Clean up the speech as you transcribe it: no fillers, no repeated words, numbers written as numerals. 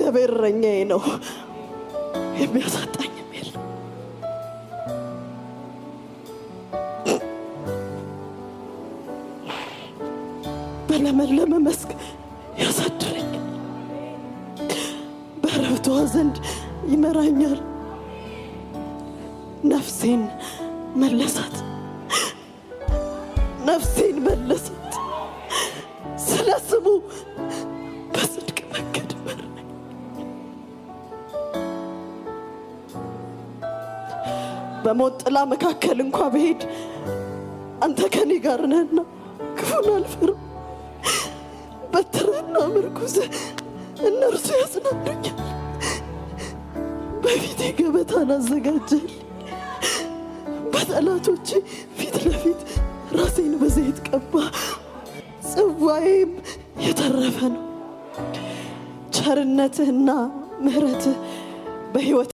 እግዚአብሔር እረኛዬ ነው የሚያሳጣኝ የለም። በለመለመ መስክ ያሳድረኛል፣ በዕረፍቷ ዘንድ ይመራኛል። ነፍሴን መለሳት፣ ነፍሴን መለሳት። ስለ ስሙ በጽድቅ መንገድ መራኝ። በሞት ጥላ መካከል እንኳ ብሄድ አንተ ከኔ ጋር ነህና ክፉን አልፈራም። በትርህና ምርኩዝህ እነርሱ ያጽናኑኛል። በፊቴ ገበታን አዘጋጀህልኝ፣ በጠላቶቼ ፊት ለፊት ራሴን በዘይት ቀባ። ጽዋዬም የተረፈ ነው። ቸርነትህና ምሕረትህ በሕይወት